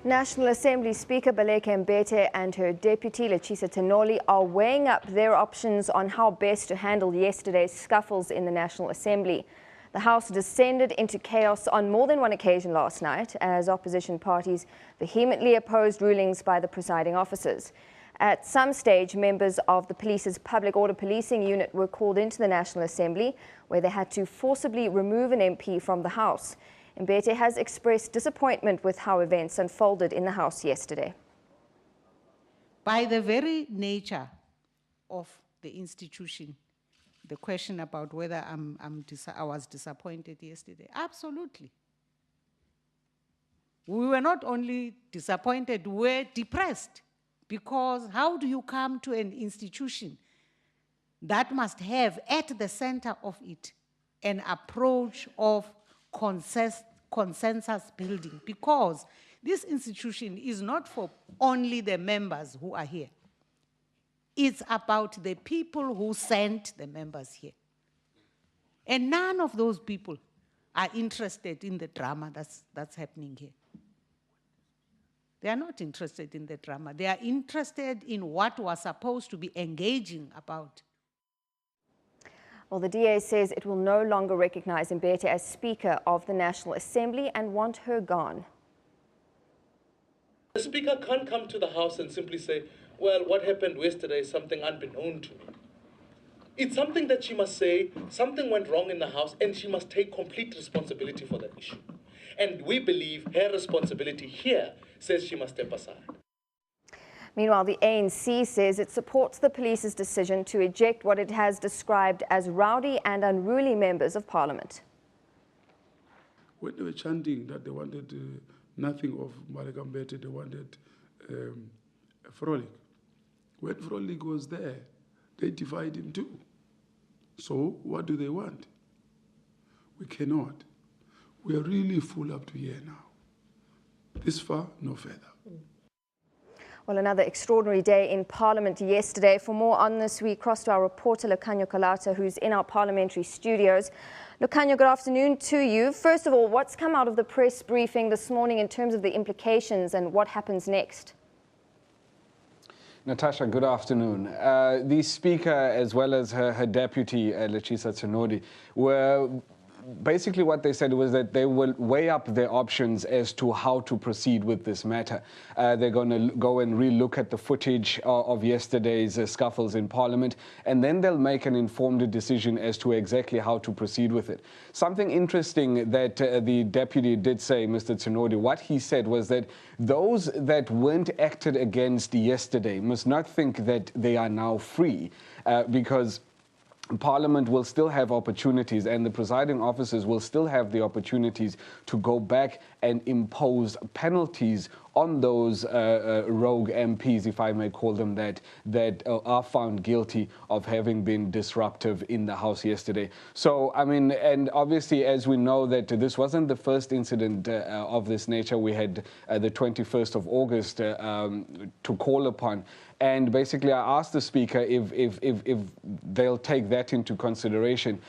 National Assembly Speaker Baleka Mbete and her deputy Lechesa Tsenoli are weighing up their options on how best to handle yesterday's scuffles in the National Assembly. The House descended into chaos on more than one occasion last night as opposition parties vehemently opposed rulings by the presiding officers. At some stage, members of the police's public order policing unit were called into the National Assembly, where they had to forcibly remove an MP from the House. Mbete has expressed disappointment with how events unfolded in the House yesterday. By the very nature of the institution, the question about whether I was disappointed yesterday, absolutely. We were not only disappointed, we were depressed, because how do you come to an institution that must have at the center of it an approach of consensus building? Because this institution is not for only the members who are here. It's about the people who sent the members here. And none of those people are interested in the drama that's happening here. They are not interested in the drama. They are interested in what was supposed to be engaging about. Well, the DA says it will no longer recognize Mbete as Speaker of the National Assembly and want her gone. The Speaker can't come to the House and simply say, well, what happened yesterday is something unbeknown to me. It's something that she must say, something went wrong in the House, and she must take complete responsibility for that issue. And we believe her responsibility here says she must step aside. Meanwhile, the ANC says it supports the police's decision to eject what it has described as rowdy and unruly members of Parliament. When they were chanting that they wanted nothing of Baleka Mbete, they wanted a frolic. When frolic was there, they divided him too. So what do they want? We cannot. We are really full up to here now. This far, no further. Well, another extraordinary day in Parliament yesterday. For more on this, we cross to our reporter, Lechesa Tsenoli, who's in our parliamentary studios. Lechesa, good afternoon to you. First of all, what's come out of the press briefing this morning in terms of the implications and what happens next? Natasha, good afternoon. The Speaker, as well as her deputy, Lechesa Tsenoli, were basically what they said was that they will weigh up their options as to how to proceed with this matter. They're going to go and re-look at the footage of yesterday's scuffles in Parliament, and then they'll make an informed decision as to exactly how to proceed with it. Something interesting that the deputy did say, Mr. Tsenoli, what he said was that those that weren't acted against yesterday must not think that they are now free, because Parliament will still have opportunities, and the presiding officers will still have the opportunities to go back and impose penalties on those rogue MPs, if I may call them that are found guilty of having been disruptive in the House yesterday. So, I mean, and obviously, as we know, that this wasn't the first incident of this nature. We had the 21st of August to call upon. And basically, I asked the Speaker if they'll take that into consideration.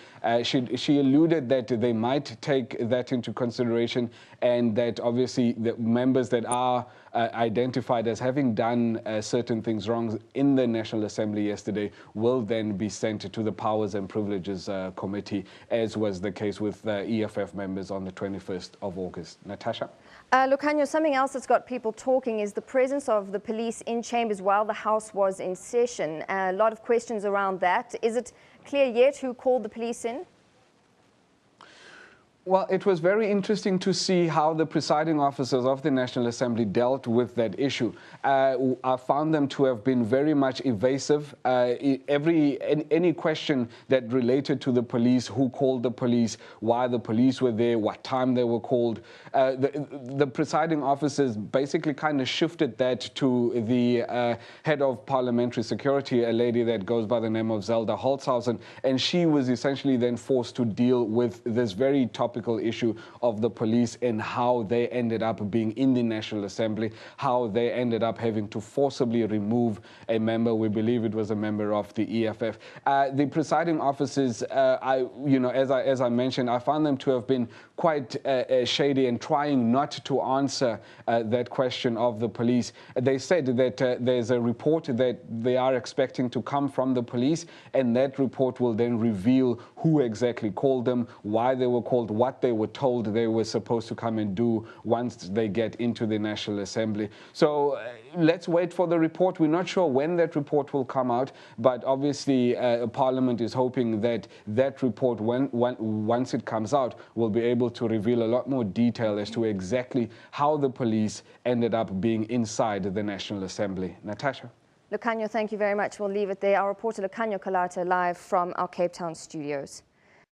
She alluded that they might take that into consideration, and that obviously the members that are identified as having done certain things wrong in the National Assembly yesterday will then be sent to the Powers and Privileges Committee, as was the case with EFF members on the 21st of August. Natasha? Lechesa, something else that's got people talking is the presence of the police in chambers while the House was in session. A lot of questions around that. Is it clear yet who called the police in? Well, it was very interesting to see how the presiding officers of the National Assembly dealt with that issue. I found them to have been very much evasive. Any question that related to the police, who called the police, why the police were there, what time they were called, the presiding officers basically kind of shifted that to the head of parliamentary security, a lady that goes by the name of Zelda Holtzhausen, and she was essentially then forced to deal with this very top topical issue of the police and how they ended up being in the National Assembly, how they ended up having to forcibly remove a member. We believe it was a member of the EFF. The presiding officers, as I mentioned, I found them to have been quite shady and trying not to answer that question of the police. They said that there's a report that they are expecting to come from the police, and that report will then reveal who exactly called them, why they were called, what they were told they were supposed to come and do once they get into the National Assembly. So let's wait for the report. We're not sure when that report will come out, but obviously Parliament is hoping that that report, once it comes out, will be able to reveal a lot more detail as to exactly how the police ended up being inside the National Assembly. Natasha. Lekhanyo, thank you very much. We'll leave it there. Our reporter Lekhanyo Kalata live from our Cape Town studios.